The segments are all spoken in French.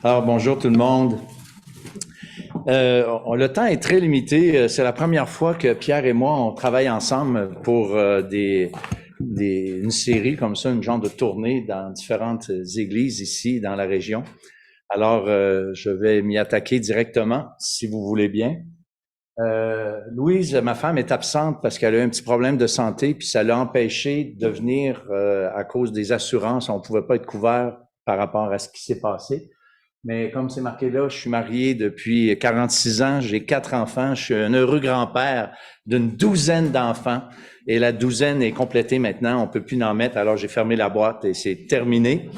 Alors, bonjour tout le monde. Le temps est très limité. C'est la première fois que Pierre et moi, on travaille ensemble pour une série comme ça, une genre de tournée dans différentes églises ici dans la région. Alors, je vais m'y attaquer directement, si vous voulez bien. Louise, ma femme, est absente parce qu'elle a eu un petit problème de santé, puis ça l'a empêché de venir à cause des assurances. On ne pouvait pas être couvert par rapport à ce qui s'est passé. Mais comme c'est marqué là, je suis marié depuis 46 ans, j'ai 4 enfants, je suis un heureux grand-père d'une douzaine d'enfants et la douzaine est complétée maintenant, on peut plus en mettre, alors j'ai fermé la boîte et c'est terminé.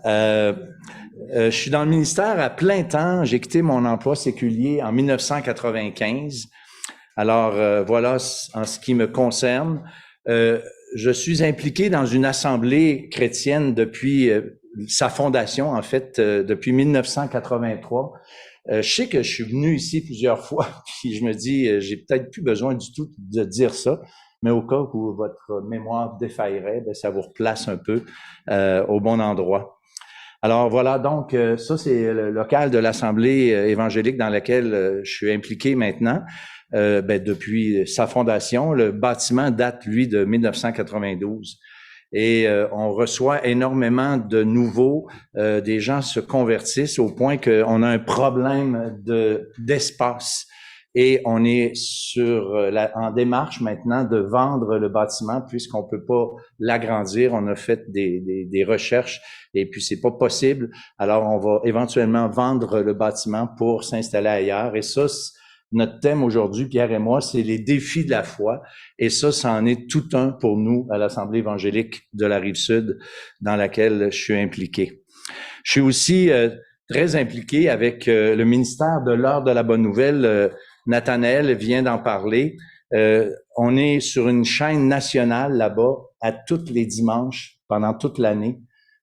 Je suis dans le ministère à plein temps, j'ai quitté mon emploi séculier en 1995. Alors voilà en ce qui me concerne. Je suis impliqué dans une assemblée chrétienne depuis sa fondation, en fait, depuis 1983. Je sais que je suis venu ici plusieurs fois, puis je me dis, j'ai peut-être plus besoin du tout de dire ça, mais au cas où votre mémoire défaillerait, bien, ça vous replace un peu au bon endroit. Alors voilà, donc ça c'est le local de l'Assemblée évangélique dans laquelle je suis impliqué maintenant. Depuis sa fondation, le bâtiment date, lui, de 1992. Et on reçoit énormément de nouveaux, des gens se convertissent au point qu'on a un problème d'espace. Et on est en démarche maintenant de vendre le bâtiment puisqu'on peut pas l'agrandir. On a fait des recherches et puis c'est pas possible. Alors on va éventuellement vendre le bâtiment pour s'installer ailleurs. Et ça, notre thème aujourd'hui, Pierre et moi, c'est les défis de la foi. Et ça en est tout un pour nous à l'Assemblée évangélique de la Rive-Sud dans laquelle je suis impliqué. Je suis aussi très impliqué avec le ministère de l'Heure de la Bonne Nouvelle. Nathanaël vient d'en parler. On est sur une chaîne nationale là-bas à tous les dimanches pendant toute l'année.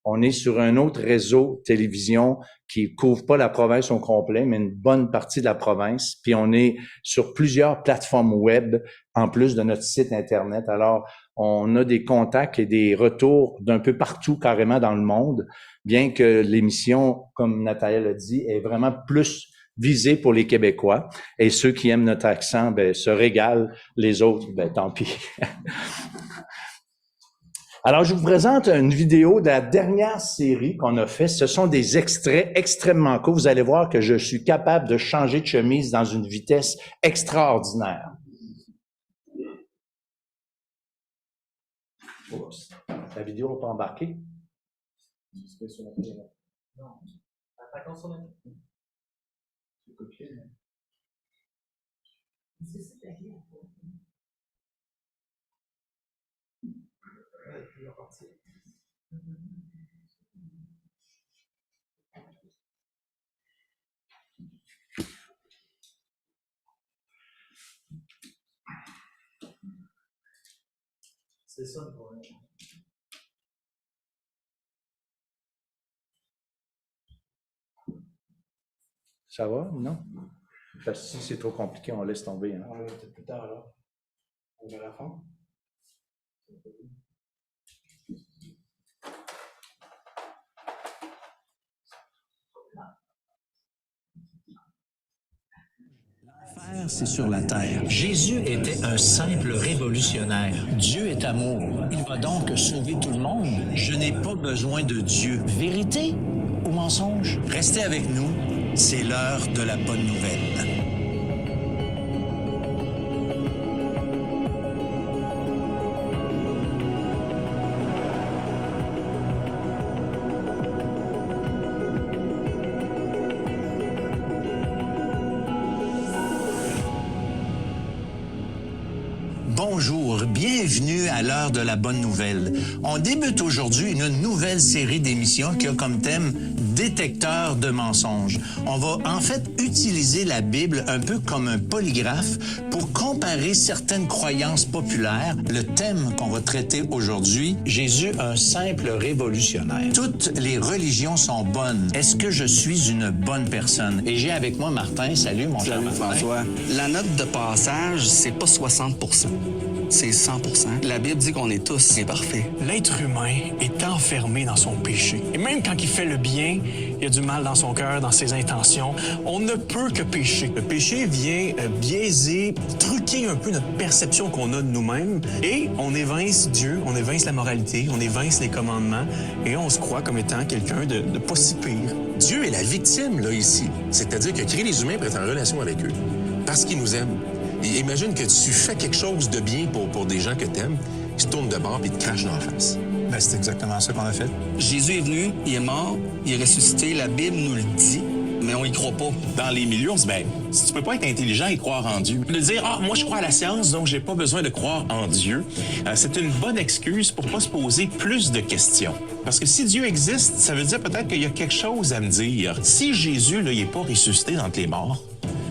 On est sur un autre réseau télévision qui couvre pas la province au complet, mais une bonne partie de la province. Puis on est sur plusieurs plateformes web en plus de notre site Internet. Alors, on a des contacts et des retours d'un peu partout carrément dans le monde, bien que l'émission, comme Nathanaël a dit, est vraiment plus visée pour les Québécois. Et ceux qui aiment notre accent, se régalent. Les autres, tant pis. Alors, je vous présente une vidéo de la dernière série qu'on a fait. Ce sont des extraits extrêmement courts. Vous allez voir que je suis capable de changer de chemise dans une vitesse extraordinaire. Oups. La vidéo n'a pas embarqué? Non. Attaquons sur la C'est ça le problème. Ça va, non? Parce que si c'est trop compliqué, on laisse tomber. Hein? On va peut-être plus tard alors. On verra la fin. L'enfer, c'est sur la terre. Jésus était un simple révolutionnaire. Dieu est amour. Il va donc sauver tout le monde. Je n'ai pas besoin de Dieu. Vérité ou mensonge? Restez avec nous. C'est l'heure de la bonne nouvelle. Bonjour, bienvenue à l'heure de la bonne nouvelle. On débute aujourd'hui une nouvelle série d'émissions qui a comme thème détecteur de mensonges. On va en fait utiliser la Bible un peu comme un polygraphe pour comparer certaines croyances populaires. Le thème qu'on va traiter aujourd'hui, Jésus, un simple révolutionnaire. Toutes les religions sont bonnes. Est-ce que je suis une bonne personne? Et j'ai avec moi Martin. Salut, mon cher Martin. François. La note de passage, c'est pas 60%. C'est 100%. La Bible dit qu'on est tous imparfaits. L'être humain est enfermé dans son péché. Et même quand il fait le bien, il y a du mal dans son cœur, dans ses intentions. On ne peut que pécher. Le péché vient biaiser, truquer un peu notre perception qu'on a de nous-mêmes et on évince Dieu, on évince la moralité, on évince les commandements et on se croit comme étant quelqu'un de pas si pire. Dieu est la victime, là, ici. C'est-à-dire qu'il a créé les humains pour être en relation avec eux, parce qu'ils nous aiment. Et imagine que tu fais quelque chose de bien pour des gens que t'aimes, ils se tournent de bord et ils te crachent dans la face. Ben, c'est exactement ça qu'on a fait. Jésus est venu, il est mort, il est ressuscité, la Bible nous le dit, mais on y croit pas. Dans les milieux, on se dit, ben, si tu peux pas être intelligent et croire en Dieu, de dire, ah, moi, je crois à la science, donc j'ai pas besoin de croire en Dieu, c'est une bonne excuse pour pas se poser plus de questions. Parce que si Dieu existe, ça veut dire peut-être qu'il y a quelque chose à me dire. Si Jésus, là, il est pas ressuscité d'entre les morts,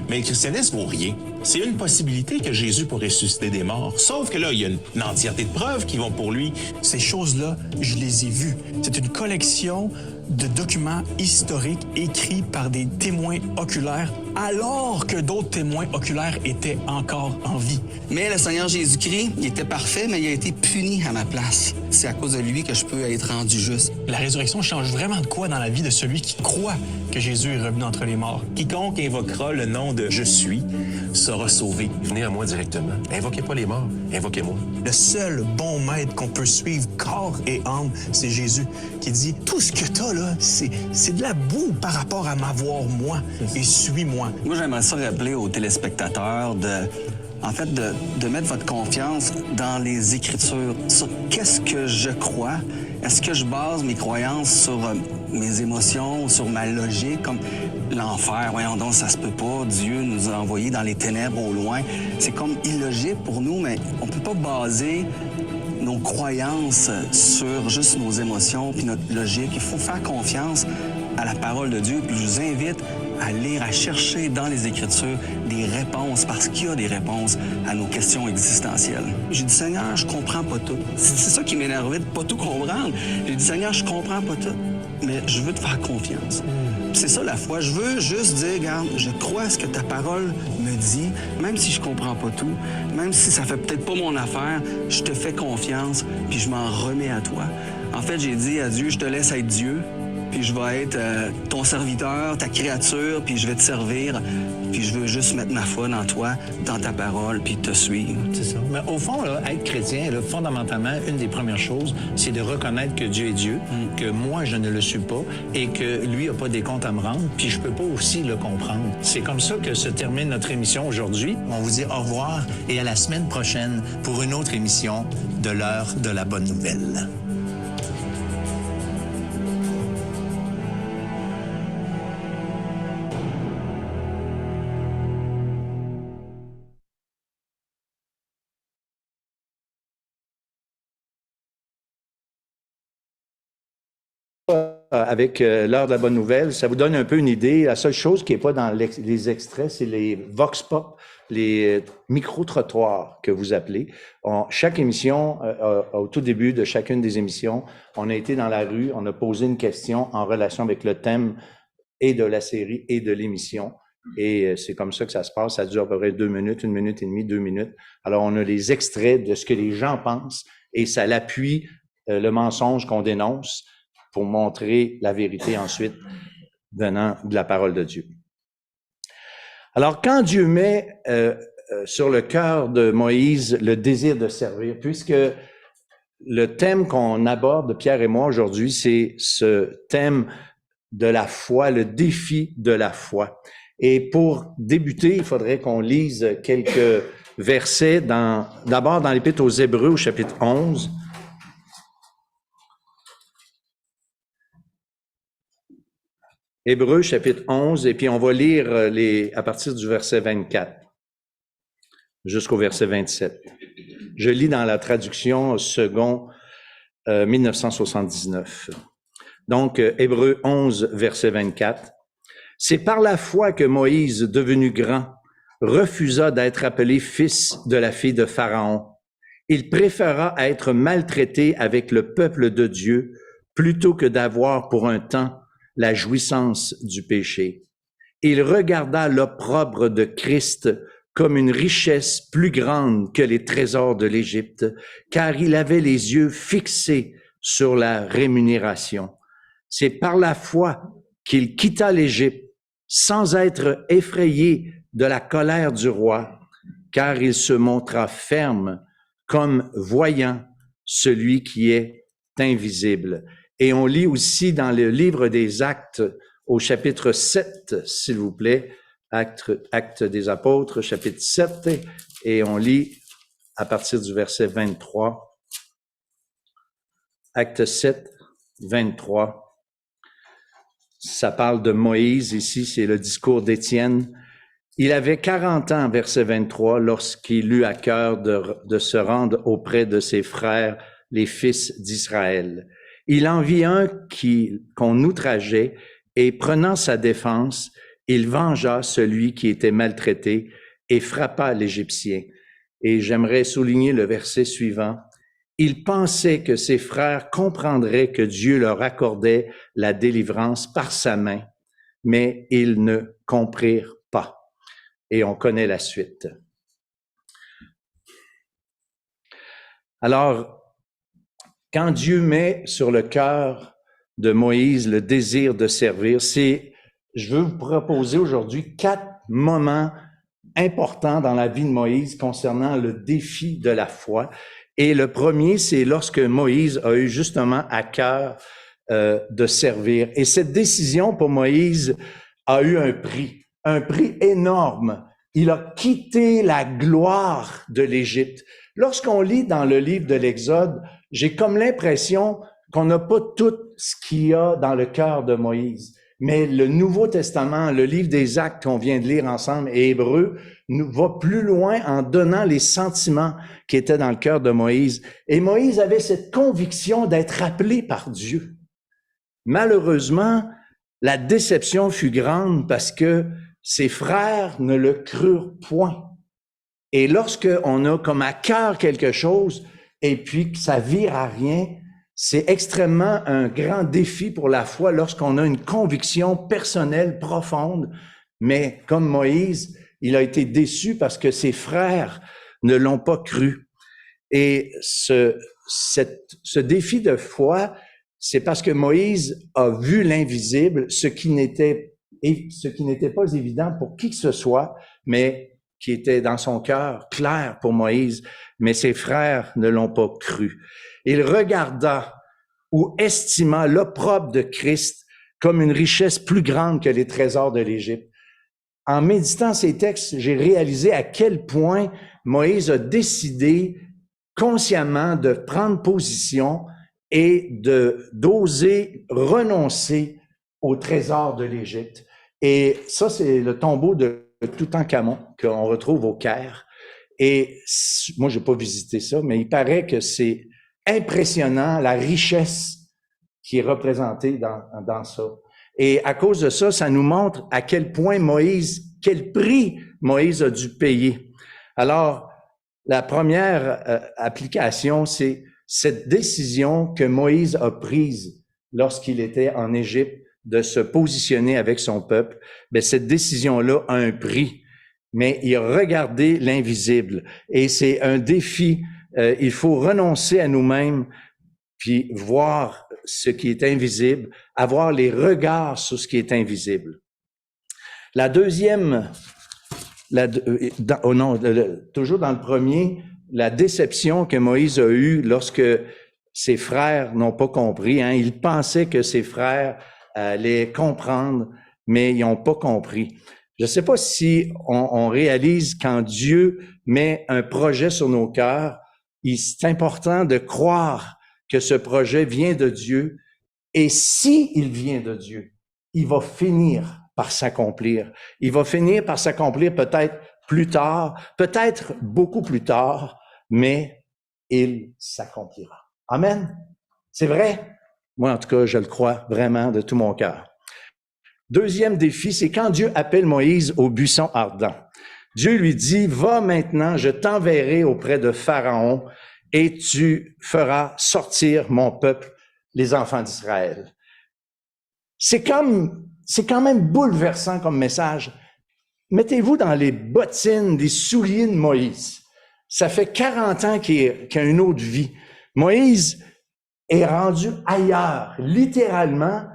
mais le christianisme vaut rien. C'est une possibilité que Jésus pourrait ressusciter des morts. Sauf que là, il y a une entièreté de preuves qui vont pour lui. Ces choses-là, je les ai vues. C'est une collection de documents historiques écrits par des témoins oculaires alors que d'autres témoins oculaires étaient encore en vie. Mais le Seigneur Jésus-Christ, il était parfait, mais il a été puni à ma place. C'est à cause de lui que je peux être rendu juste. La résurrection change vraiment de quoi dans la vie de celui qui croit que Jésus est revenu entre les morts? Quiconque invoquera le nom de « Je suis » sera sauvé. Venez à moi directement. Invoquez pas les morts, invoquez-moi. Le seul bon maître qu'on peut suivre corps et âme, c'est Jésus, qui dit « Tout ce que t'as, là, c'est de la boue par rapport à m'avoir moi, et suis-moi. » Moi, j'aimerais ça rappeler aux téléspectateurs de mettre votre confiance dans les Écritures, sur qu'est-ce que je crois. Est-ce que je base mes croyances sur mes émotions, sur ma logique, comme l'enfer, voyons donc, ça se peut pas, Dieu nous a envoyés dans les ténèbres au loin. C'est comme illogique pour nous, mais on peut pas baser nos croyances sur juste nos émotions puis notre logique. Il faut faire confiance à la parole de Dieu, puis je vous invite à lire, à chercher dans les Écritures des réponses, parce qu'il y a des réponses à nos questions existentielles. J'ai dit, Seigneur, je comprends pas tout. C'est ça qui m'énervait, de pas tout comprendre. J'ai dit, Seigneur, je comprends pas tout, mais je veux te faire confiance. C'est ça la foi. Je veux juste dire, regarde, je crois à ce que ta parole me dit, même si je comprends pas tout, même si ça fait peut-être pas mon affaire, je te fais confiance, puis je m'en remets à toi. En fait, j'ai dit à Dieu, je te laisse être Dieu, puis je vais être ton serviteur, ta créature, puis je vais te servir, puis je veux juste mettre ma foi dans toi, dans ta parole, puis te suivre. C'est ça. Mais au fond, là, être chrétien, là, fondamentalement, une des premières choses, c'est de reconnaître que Dieu est Dieu, que moi, je ne le suis pas, et que lui n'a pas des comptes à me rendre, puis je peux pas aussi le comprendre. C'est comme ça que se termine notre émission aujourd'hui. On vous dit au revoir et à la semaine prochaine pour une autre émission de l'heure de la bonne nouvelle. Avec l'heure de la bonne nouvelle, ça vous donne un peu une idée. La seule chose qui n'est pas dans les extraits, c'est les vox pop, les micro-trottoirs que vous appelez. Chaque émission, au tout début de chacune des émissions, on a été dans la rue, on a posé une question en relation avec le thème et de la série et de l'émission. Et c'est comme ça que ça se passe. Ça dure à peu près 2 minutes, 1 minute et demie, 2 minutes. Alors, on a les extraits de ce que les gens pensent et ça l'appuie le mensonge qu'on dénonce pour montrer la vérité ensuite venant de la parole de Dieu. Alors, quand Dieu met sur le cœur de Moïse le désir de servir, puisque le thème qu'on aborde, Pierre et moi, aujourd'hui, c'est ce thème de la foi, le défi de la foi. Et pour débuter, il faudrait qu'on lise quelques versets d'abord dans l'Épître aux Hébreux, au chapitre 11. Hébreux, chapitre 11, et puis on va lire à partir du verset 24 jusqu'au verset 27. Je lis dans la traduction second 1979. Donc, Hébreux 11, verset 24. « C'est par la foi que Moïse, devenu grand, refusa d'être appelé fils de la fille de Pharaon. Il préféra être maltraité avec le peuple de Dieu plutôt que d'avoir pour un temps la jouissance du péché. Il regarda l'opprobre de Christ comme une richesse plus grande que les trésors de l'Égypte, car il avait les yeux fixés sur la rémunération. C'est par la foi qu'il quitta l'Égypte sans être effrayé de la colère du roi, car il se montra ferme comme voyant celui qui est invisible. Et on lit aussi dans le livre des Actes, au chapitre 7, s'il vous plaît, Actes des Apôtres, chapitre 7, et on lit à partir du verset 23. Acte 7, 23. Ça parle de Moïse ici, c'est le discours d'Étienne. Il avait 40 ans, verset 23, lorsqu'il eut à cœur de se rendre auprès de ses frères, les fils d'Israël. Il en vit un qu'on outrageait et prenant sa défense, il vengea celui qui était maltraité et frappa l'Égyptien. Et j'aimerais souligner le verset suivant. Il pensait que ses frères comprendraient que Dieu leur accordait la délivrance par sa main, mais ils ne comprirent pas. Et on connaît la suite. Alors, quand Dieu met sur le cœur de Moïse le désir de servir, je veux vous proposer aujourd'hui 4 moments importants dans la vie de Moïse concernant le défi de la foi. Et le premier, c'est lorsque Moïse a eu justement à cœur de servir. Et cette décision pour Moïse a eu un prix énorme. Il a quitté la gloire de l'Égypte. Lorsqu'on lit dans le livre de l'Exode, j'ai comme l'impression qu'on n'a pas tout ce qu'il y a dans le cœur de Moïse. Mais le Nouveau Testament, le livre des Actes qu'on vient de lire ensemble, et Hébreux, nous va plus loin en donnant les sentiments qui étaient dans le cœur de Moïse. Et Moïse avait cette conviction d'être appelé par Dieu. Malheureusement, la déception fut grande parce que ses frères ne le crurent point. Et lorsqu'on a comme à cœur quelque chose et puis que ça vire à rien, c'est extrêmement un grand défi pour la foi lorsqu'on a une conviction personnelle profonde. Mais comme Moïse, il a été déçu parce que ses frères ne l'ont pas cru. Et ce défi de foi, c'est parce que Moïse a vu l'invisible, ce qui n'était pas évident pour qui que ce soit, mais qui était dans son cœur clair pour Moïse, mais ses frères ne l'ont pas cru. Il regarda ou estima l'opprobre de Christ comme une richesse plus grande que les trésors de l'Égypte. En méditant ces textes, j'ai réalisé à quel point Moïse a décidé consciemment de prendre position et d'oser renoncer aux trésors de l'Égypte. Et ça, c'est le tombeau de Toutankhamon qu'on retrouve au Caire. Et moi, j'ai pas visité ça, mais il paraît que c'est impressionnant la richesse qui est représentée dans ça. Et à cause de ça, ça nous montre à quel point quel prix Moïse a dû payer. Alors, la première application, c'est cette décision que Moïse a prise lorsqu'il était en Égypte de se positionner avec son peuple. Mais cette décision-là a un prix, mais il a regardé l'invisible. Et c'est un défi. Il faut renoncer à nous-mêmes puis voir ce qui est invisible, avoir les regards sur ce qui est invisible. La deuxième, toujours dans le premier, la déception que Moïse a eue lorsque ses frères n'ont pas compris. Il pensait que ses frères allaient comprendre, mais ils n'ont pas compris. Je ne sais pas si on réalise quand Dieu met un projet sur nos cœurs, c'est important de croire que ce projet vient de Dieu. Et si il vient de Dieu, il va finir par s'accomplir. Il va finir par s'accomplir peut-être plus tard, peut-être beaucoup plus tard, mais il s'accomplira. Amen. C'est vrai? Moi, en tout cas, je le crois vraiment de tout mon cœur. Deuxième défi, c'est quand Dieu appelle Moïse au buisson ardent. Dieu lui dit, « Va maintenant, je t'enverrai auprès de Pharaon et tu feras sortir mon peuple, les enfants d'Israël. » C'est quand même bouleversant comme message. Mettez-vous dans les bottines, les souliers de Moïse. Ça fait 40 ans qu'il a une autre vie. Moïse est rendu ailleurs, littéralement,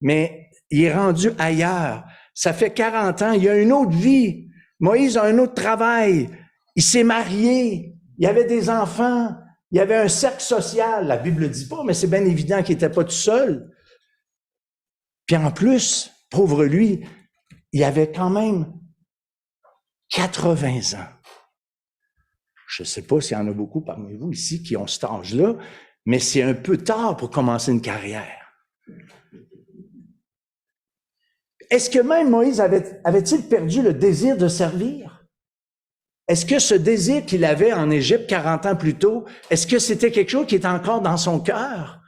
mais il est rendu ailleurs. Ça fait 40 ans, il a une autre vie. Moïse a un autre travail. Il s'est marié, il avait des enfants, il y avait un cercle social. La Bible ne le dit pas, mais c'est bien évident qu'il n'était pas tout seul. Puis en plus, pauvre lui, il avait quand même 80 ans. Je ne sais pas s'il y en a beaucoup parmi vous ici qui ont cet âge-là, mais c'est un peu tard pour commencer une carrière. Est-ce que même Moïse avait-il perdu le désir de servir? Est-ce que ce désir qu'il avait en Égypte 40 ans plus tôt, est-ce que c'était quelque chose qui était encore dans son cœur?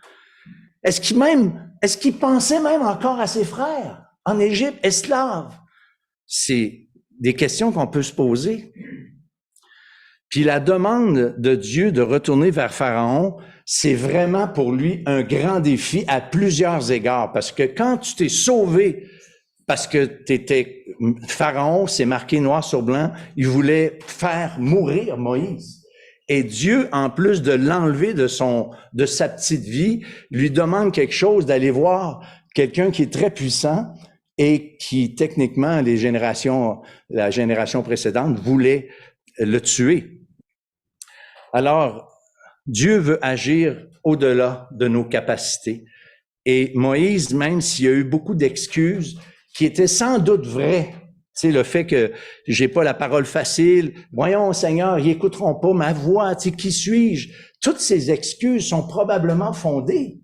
Est-ce qu'il pensait même encore à ses frères en Égypte, esclaves? C'est des questions qu'on peut se poser. Puis la demande de Dieu de retourner vers Pharaon, c'est vraiment pour lui un grand défi à plusieurs égards. Parce que quand tu t'es sauvé, parce que t'étais Pharaon, c'est marqué noir sur blanc, il voulait faire mourir Moïse. Et Dieu, en plus de l'enlever de sa petite vie, lui demande quelque chose, d'aller voir quelqu'un qui est très puissant et qui, techniquement, la génération précédente voulait le tuer. Alors, Dieu veut agir au-delà de nos capacités. Et Moïse, même s'il y a eu beaucoup d'excuses, qui étaient sans doute vraies, tu sais, le fait que j'ai pas la parole facile, voyons, Seigneur, ils écouteront pas ma voix, tu sais, qui suis-je? Toutes ces excuses sont probablement fondées,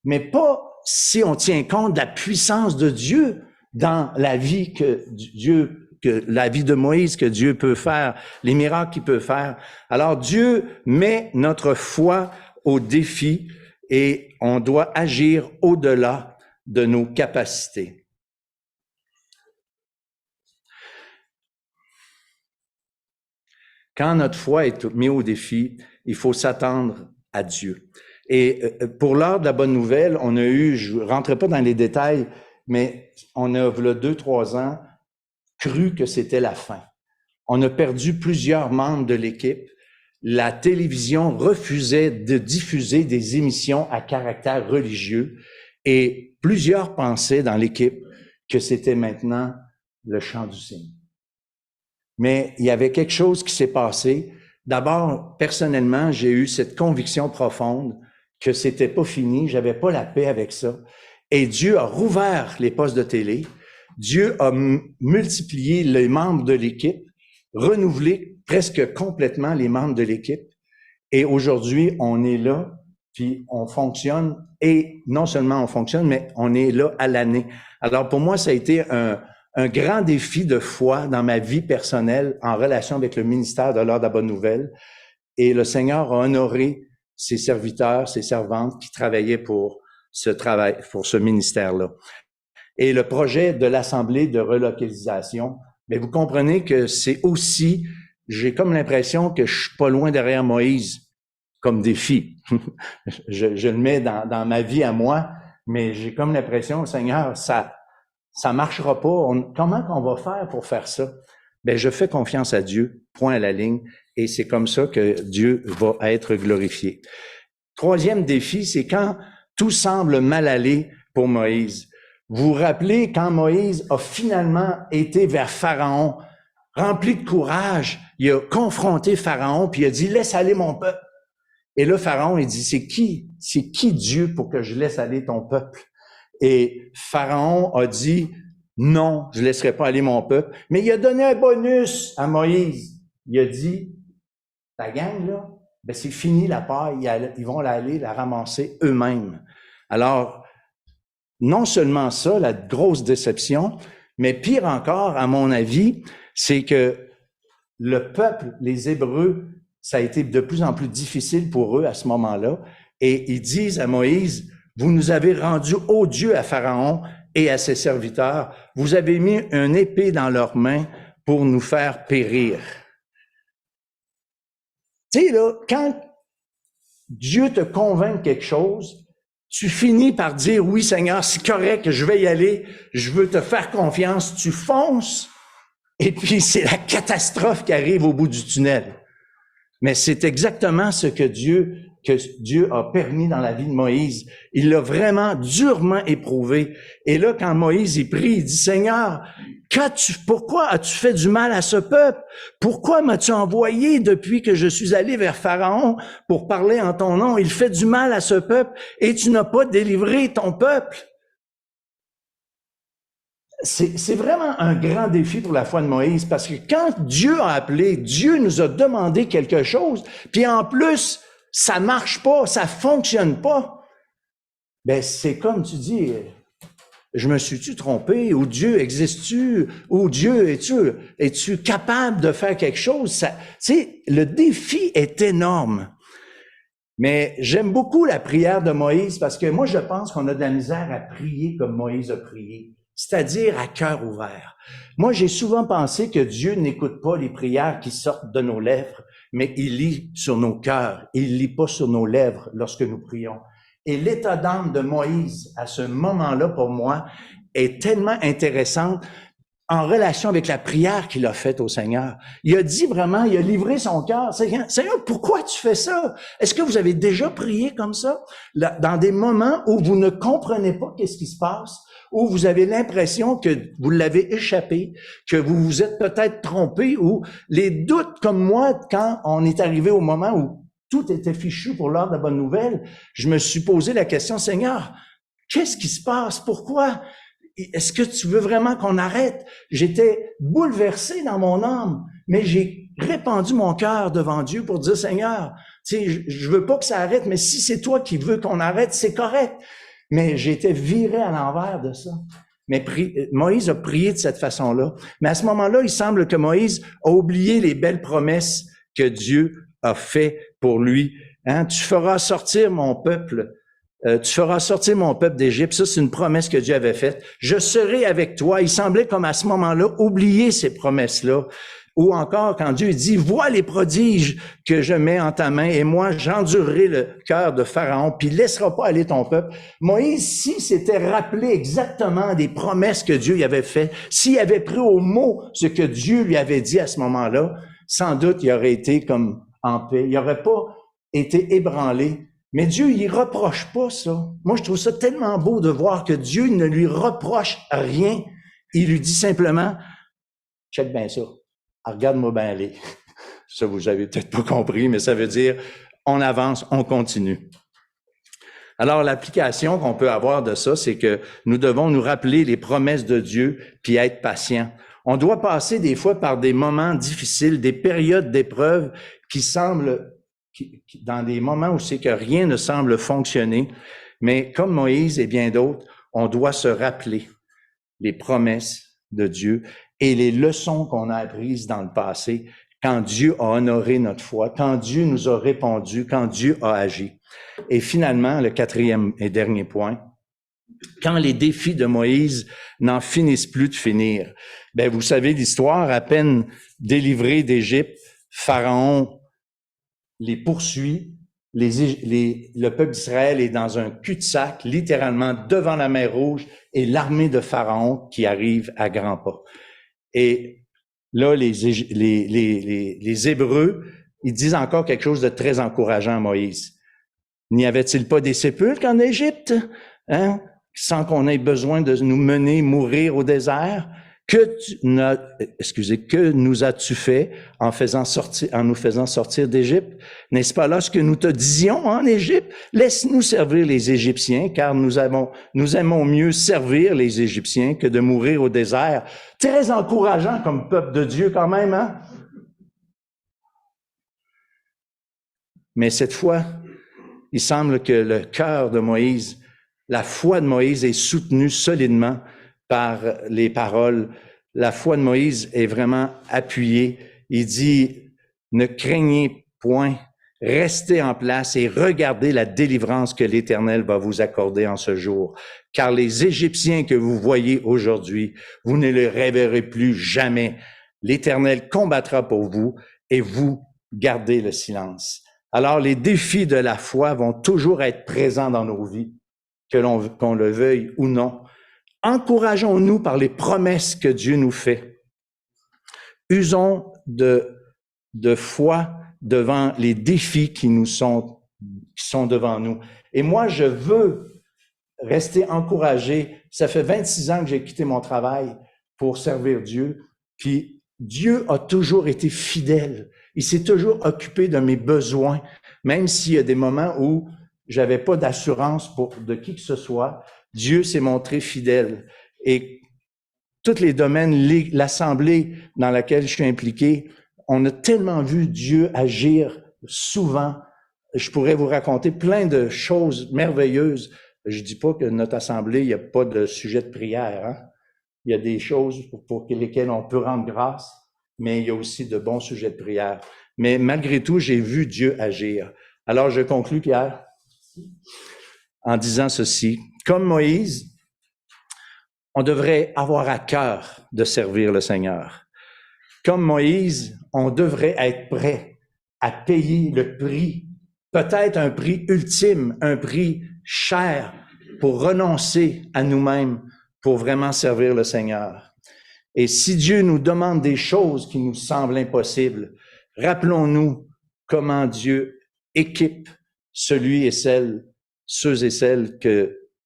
mais pas si on tient compte de la puissance de Dieu dans la vie la vie de Moïse que Dieu peut faire, les miracles qu'il peut faire. Alors Dieu met notre foi au défi et on doit agir au-delà de nos capacités. Quand notre foi est mise au défi, il faut s'attendre à Dieu. Et pour l'heure de la bonne nouvelle, on a eu, je ne rentrerai pas dans les détails, mais on a, il y a 2-3 ans, cru que c'était la fin. On a perdu plusieurs membres de l'équipe. La télévision refusait de diffuser des émissions à caractère religieux et plusieurs pensaient dans l'équipe que c'était maintenant le chant du cygne. Mais il y avait quelque chose qui s'est passé. D'abord, personnellement, j'ai eu cette conviction profonde que c'était pas fini, j'avais pas la paix avec ça. Et Dieu a rouvert les postes de télé. Dieu a multiplié les membres de l'équipe, renouvelé presque complètement les membres de l'équipe. Et aujourd'hui, on est là, puis on fonctionne. Et non seulement on fonctionne, mais on est là à l'année. Alors pour moi, ça a été un grand défi de foi dans ma vie personnelle en relation avec le ministère de l'Heure de la Bonne Nouvelle. Et le Seigneur a honoré ses serviteurs, ses servantes qui travaillaient pour ce ministère-là. Et le projet de l'Assemblée de relocalisation, mais vous comprenez que c'est aussi, j'ai comme l'impression que je suis pas loin derrière Moïse comme défi. je le mets dans ma vie à moi, mais j'ai comme l'impression, Seigneur, ça marchera pas. Comment qu'on va faire pour faire ça? Ben, je fais confiance à Dieu, point à la ligne, et c'est comme ça que Dieu va être glorifié. Troisième défi, c'est quand tout semble mal aller pour Moïse. Vous vous rappelez quand Moïse a finalement été vers Pharaon, rempli de courage, il a confronté Pharaon, puis il a dit, laisse aller mon peuple. Et là, Pharaon, il dit, c'est qui Dieu pour que je laisse aller ton peuple? Et Pharaon a dit, non, je ne laisserai pas aller mon peuple. Mais il a donné un bonus à Moïse. Il a dit, ta gang, là, ben c'est fini la paille, ils vont aller la ramasser eux-mêmes. Alors, non seulement ça, la grosse déception, mais pire encore, à mon avis, c'est que le peuple, les Hébreux, ça a été de plus en plus difficile pour eux à ce moment-là. Et ils disent à Moïse, vous nous avez rendu odieux à Pharaon et à ses serviteurs. Vous avez mis une épée dans leurs mains pour nous faire périr. Tu sais, là, quand Dieu te convainc de quelque chose, tu finis par dire, oui, Seigneur, c'est correct, je vais y aller, je veux te faire confiance, tu fonces, et puis c'est la catastrophe qui arrive au bout du tunnel. Mais c'est exactement ce que Dieu que Dieu a permis dans la vie de Moïse. Il l'a vraiment durement éprouvé. Et là, quand Moïse il prie, il dit, Seigneur, pourquoi as-tu fait du mal à ce peuple? Pourquoi m'as-tu envoyé depuis que je suis allé vers Pharaon pour parler en ton nom? Il fait du mal à ce peuple et tu n'as pas délivré ton peuple. C'est vraiment un grand défi pour la foi de Moïse, parce que quand Dieu a appelé, Dieu nous a demandé quelque chose, puis en plus, ça marche pas, ça fonctionne pas. Ben, c'est comme tu dis, je me suis-tu trompé, ou Dieu existe-tu, ou Dieu, es-tu capable de faire quelque chose? Tu sais, le défi est énorme. Mais j'aime beaucoup la prière de Moïse, parce que moi, je pense qu'on a de la misère à prier comme Moïse a prié, c'est-à-dire à cœur ouvert. Moi, j'ai souvent pensé que Dieu n'écoute pas les prières qui sortent de nos lèvres, mais il lit sur nos cœurs. Il lit pas sur nos lèvres lorsque nous prions. Et l'état d'âme de Moïse, à ce moment-là, pour moi, est tellement intéressante en relation avec la prière qu'il a faite au Seigneur. Il a dit vraiment, il a livré son cœur. Seigneur, pourquoi tu fais ça? Est-ce que vous avez déjà prié comme ça? Dans des moments où vous ne comprenez pas qu'est-ce qui se passe, où vous avez l'impression que vous l'avez échappé, que vous vous êtes peut-être trompé, ou les doutes comme moi, quand on est arrivé au moment où tout était fichu pour l'heure de la bonne nouvelle, je me suis posé la question, Seigneur, qu'est-ce qui se passe? Pourquoi? Est-ce que tu veux vraiment qu'on arrête? J'étais bouleversé dans mon âme, mais j'ai répandu mon cœur devant Dieu pour dire, Seigneur, tu sais, je veux pas que ça arrête, mais si c'est toi qui veux qu'on arrête, c'est correct. Mais j'étais viré à l'envers de ça. Mais Moïse a prié de cette façon-là. Mais à ce moment-là, il semble que Moïse a oublié les belles promesses que Dieu a fait pour lui. Hein? Tu feras sortir mon peuple. Tu feras sortir mon peuple d'Égypte. Ça, c'est une promesse que Dieu avait faite. Je serai avec toi. Il semblait comme à ce moment-là oublier ces promesses-là. Ou encore, quand Dieu dit, vois les prodiges que je mets en ta main, et moi, j'endurerai le cœur de Pharaon, puis il laissera pas aller ton peuple. Moïse, s'il s'était rappelé exactement des promesses que Dieu lui avait faites, s'il avait pris au mot ce que Dieu lui avait dit à ce moment-là, sans doute, il aurait été comme en paix. Il n'aurait pas été ébranlé. Mais Dieu, il reproche pas ça. Moi, je trouve ça tellement beau de voir que Dieu ne lui reproche rien. Il lui dit simplement, check bien ça. Regarde-moi bien aller. Ça, vous avez peut-être pas compris, mais ça veut dire, on avance, on continue. Alors, l'application qu'on peut avoir de ça, c'est que nous devons nous rappeler les promesses de Dieu puis être patients. On doit passer des fois par des moments difficiles, des périodes d'épreuve qui semblent, dans des moments où c'est que rien ne semble fonctionner. Mais comme Moïse et bien d'autres, on doit se rappeler les promesses de Dieu et les leçons qu'on a apprises dans le passé, quand Dieu a honoré notre foi, quand Dieu nous a répondu, quand Dieu a agi. Et finalement, le quatrième et dernier point, quand les défis de Moïse n'en finissent plus de finir. Ben, vous savez l'histoire, à peine délivré d'Égypte, Pharaon les poursuit, le peuple d'Israël est dans un cul-de-sac, littéralement devant la mer Rouge, et l'armée de Pharaon qui arrive à grands pas. Et là, les Hébreux, ils disent encore quelque chose de très encourageant à Moïse. N'y avait-il pas des sépulcres en Égypte, hein, sans qu'on ait besoin de nous mener mourir au désert? Que nous as-tu fait en nous faisant sortir d'Égypte? N'est-ce pas là ce que nous te disions en Égypte? Laisse-nous servir les Égyptiens, car nous aimons mieux servir les Égyptiens que de mourir au désert. Très encourageant comme peuple de Dieu quand même, hein? Mais cette fois, il semble que le cœur de Moïse, la foi de Moïse est soutenue solidement par les paroles. La foi de Moïse est vraiment appuyée. Il dit, ne craignez point, restez en place et regardez la délivrance que l'Éternel va vous accorder en ce jour. Car les Égyptiens que vous voyez aujourd'hui, vous ne les reverrez plus jamais. L'Éternel combattra pour vous et vous gardez le silence. Alors, les défis de la foi vont toujours être présents dans nos vies, qu'on le veuille ou non. Encourageons-nous par les promesses que Dieu nous fait. Usons de foi devant les défis qui nous sont qui sont devant nous. Et moi, je veux rester encouragé. Ça fait 26 ans que j'ai quitté mon travail pour servir Dieu. Puis Dieu a toujours été fidèle. Il s'est toujours occupé de mes besoins, même s'il y a des moments où j'avais pas d'assurance de qui que ce soit. Dieu s'est montré fidèle. Et tous les domaines, l'assemblée dans laquelle je suis impliqué, on a tellement vu Dieu agir souvent. Je pourrais vous raconter plein de choses merveilleuses. Je dis pas que notre assemblée, il n'y a pas de sujet de prière, hein? Il y a des choses pour lesquelles on peut rendre grâce, mais il y a aussi de bons sujets de prière. Mais malgré tout, j'ai vu Dieu agir. Alors, je conclus, Pierre, en disant ceci. Comme Moïse, on devrait avoir à cœur de servir le Seigneur. Comme Moïse, on devrait être prêt à payer le prix, peut-être un prix ultime, un prix cher, pour renoncer à nous-mêmes, pour vraiment servir le Seigneur. Et si Dieu nous demande des choses qui nous semblent impossibles, rappelons-nous comment Dieu équipe ceux et celles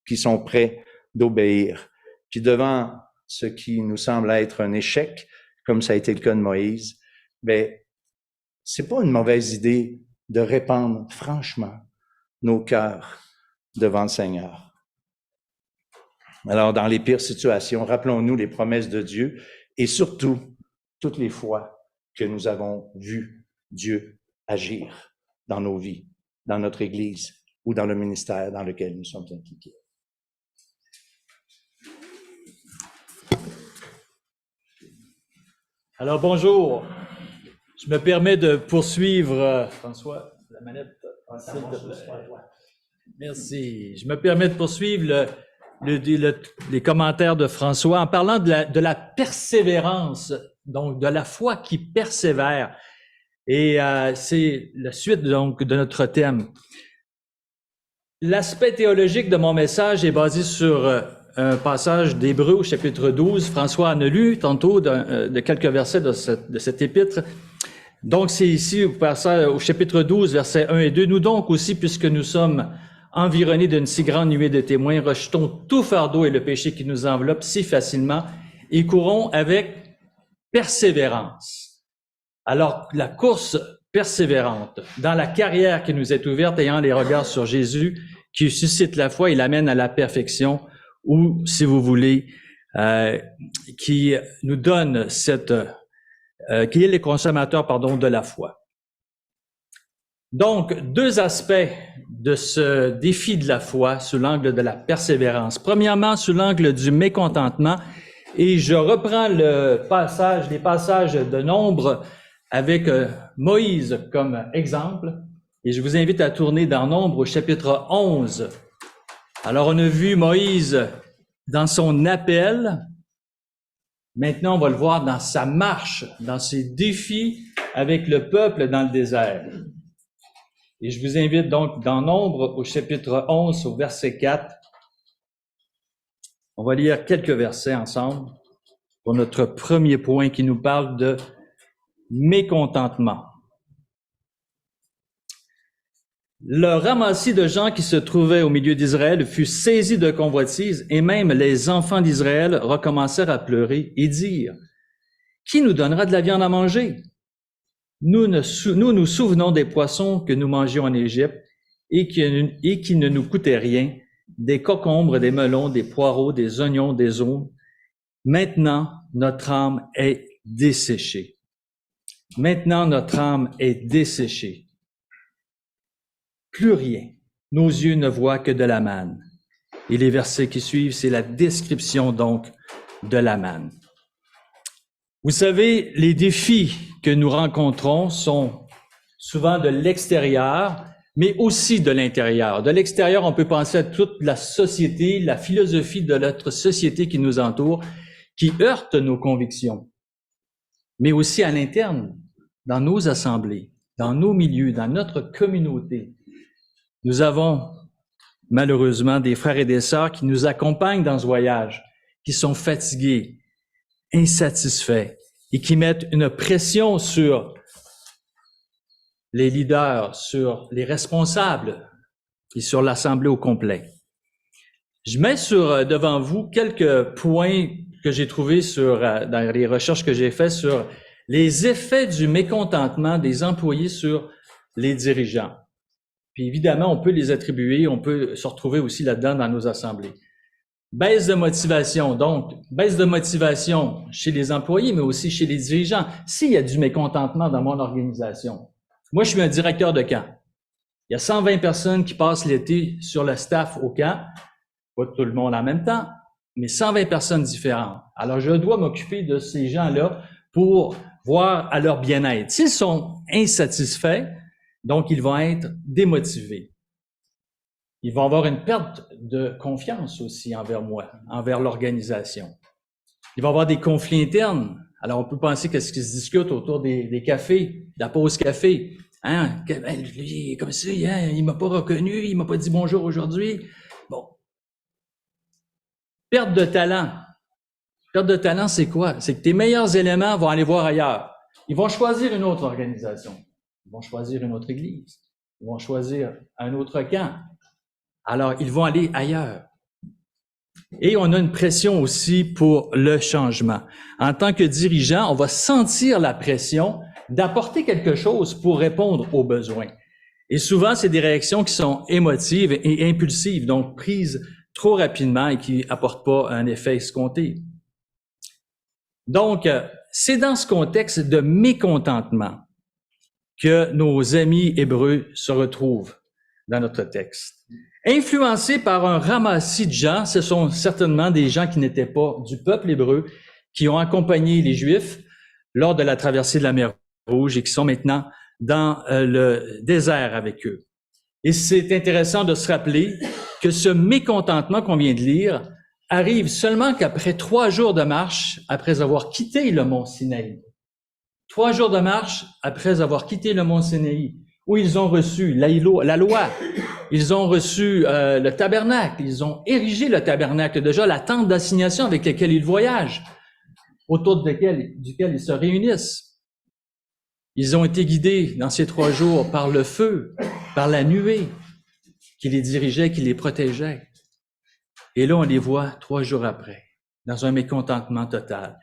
qui sont prêts d'obéir. Puis devant ce qui nous semble être un échec, comme ça a été le cas de Moïse, ben, c'est pas une mauvaise idée de répandre franchement nos cœurs devant le Seigneur. Alors, dans les pires situations, rappelons-nous les promesses de Dieu et surtout, toutes les fois que nous avons vu Dieu agir dans nos vies, dans notre Église ou dans le ministère dans lequel nous sommes impliqués. Alors, bonjour. Je me permets de poursuivre, François, la manette, s'il te plaît. Merci. Je me permets de poursuivre les commentaires de François en parlant de la persévérance, donc de la foi qui persévère. Et c'est la suite donc de notre thème. L'aspect théologique de mon message est basé sur un passage d'Hébreux au chapitre 12. François en a lu tantôt de quelques versets de cet épître. Donc, c'est ici au chapitre 12, versets 1 et 2. Nous donc aussi, puisque nous sommes environnés d'une si grande nuée de témoins, rejetons tout fardeau et le péché qui nous enveloppe si facilement et courons avec persévérance. Alors, la course persévérante dans la carrière qui nous est ouverte, ayant les regards sur Jésus, qui suscite la foi et l'amène à la perfection, ou, si vous voulez, qui nous donne qui est les consommateurs, de la foi. Donc, deux aspects de ce défi de la foi sous l'angle de la persévérance. Premièrement, sous l'angle du mécontentement, et je reprends les passages de Nombre avec Moïse comme exemple, et je vous invite à tourner dans Nombre au chapitre 11. Alors, on a vu Moïse dans son appel. Maintenant, on va le voir dans sa marche, dans ses défis avec le peuple dans le désert. Et je vous invite donc dans Nombre au chapitre 11, au verset 4. On va lire quelques versets ensemble pour notre premier point qui nous parle de mécontentement. Le ramassis de gens qui se trouvaient au milieu d'Israël fut saisi de convoitise, et même les enfants d'Israël recommencèrent à pleurer et dire: « Qui nous donnera de la viande à manger? Nous nous souvenons des poissons que nous mangions en Égypte et qui ne nous coûtaient rien, des concombres, des melons, des poireaux, des oignons, des aulnes. Maintenant, notre âme est desséchée. Maintenant, notre âme est desséchée. Plus rien. Nos yeux ne voient que de la manne. » Et les versets qui suivent, c'est la description donc de la manne. Vous savez, les défis que nous rencontrons sont souvent de l'extérieur, mais aussi de l'intérieur. De l'extérieur, on peut penser à toute la société, la philosophie de notre société qui nous entoure, qui heurte nos convictions, mais aussi à l'interne, dans nos assemblées, dans nos milieux, dans notre communauté. Nous avons malheureusement des frères et des sœurs qui nous accompagnent dans ce voyage, qui sont fatigués, insatisfaits et qui mettent une pression sur les leaders, sur les responsables et sur l'Assemblée au complet. Je mets devant vous quelques points que j'ai trouvés dans les recherches que j'ai faites sur les effets du mécontentement des employés sur les dirigeants. Puis évidemment, on peut les attribuer, on peut se retrouver aussi là-dedans dans nos assemblées. Baisse de motivation, donc baisse de motivation chez les employés, mais aussi chez les dirigeants. S'il y a du mécontentement dans mon organisation, moi je suis un directeur de camp. Il y a 120 personnes qui passent l'été sur le staff au camp, pas tout le monde en même temps, mais 120 personnes différentes. Alors je dois m'occuper de ces gens-là pour voir à leur bien-être. S'ils sont insatisfaits, donc ils vont être démotivés. Ils vont avoir une perte de confiance aussi envers moi, envers l'organisation. Il va y avoir des conflits internes. Alors, on peut penser qu'est-ce qui se discute autour des cafés, de la pause café. Hein? Lui, comme ça, hein? Il m'a pas reconnu, il m'a pas dit bonjour aujourd'hui. Bon. Perte de talent. Perte de talent, c'est quoi? C'est que tes meilleurs éléments vont aller voir ailleurs. Ils vont choisir une autre organisation. Ils vont choisir une autre église. Ils vont choisir un autre camp. Alors, ils vont aller ailleurs. Et on a une pression aussi pour le changement. En tant que dirigeant, on va sentir la pression d'apporter quelque chose pour répondre aux besoins. Et souvent, c'est des réactions qui sont émotives et impulsives, donc prises trop rapidement et qui apportent pas un effet escompté. Donc, c'est dans ce contexte de mécontentement que nos amis hébreux se retrouvent dans notre texte. Influencés par un ramassis de gens, ce sont certainement des gens qui n'étaient pas du peuple hébreu, qui ont accompagné les Juifs lors de la traversée de la mer Rouge et qui sont maintenant dans le désert avec eux. Et c'est intéressant de se rappeler que ce mécontentement qu'on vient de lire arrive seulement qu'après 3 jours de marche, après avoir quitté le mont Sinaï. 3 jours de marche après avoir quitté le mont Sinaï, où ils ont reçu la loi, ils ont reçu le tabernacle, ils ont érigé le tabernacle, déjà la tente d'assignation avec laquelle ils voyagent, autour duquel ils se réunissent. Ils ont été guidés dans ces 3 jours par le feu, par la nuée, qui les dirigeait, qui les protégeait. Et là, on les voit 3 jours après, dans un mécontentement total.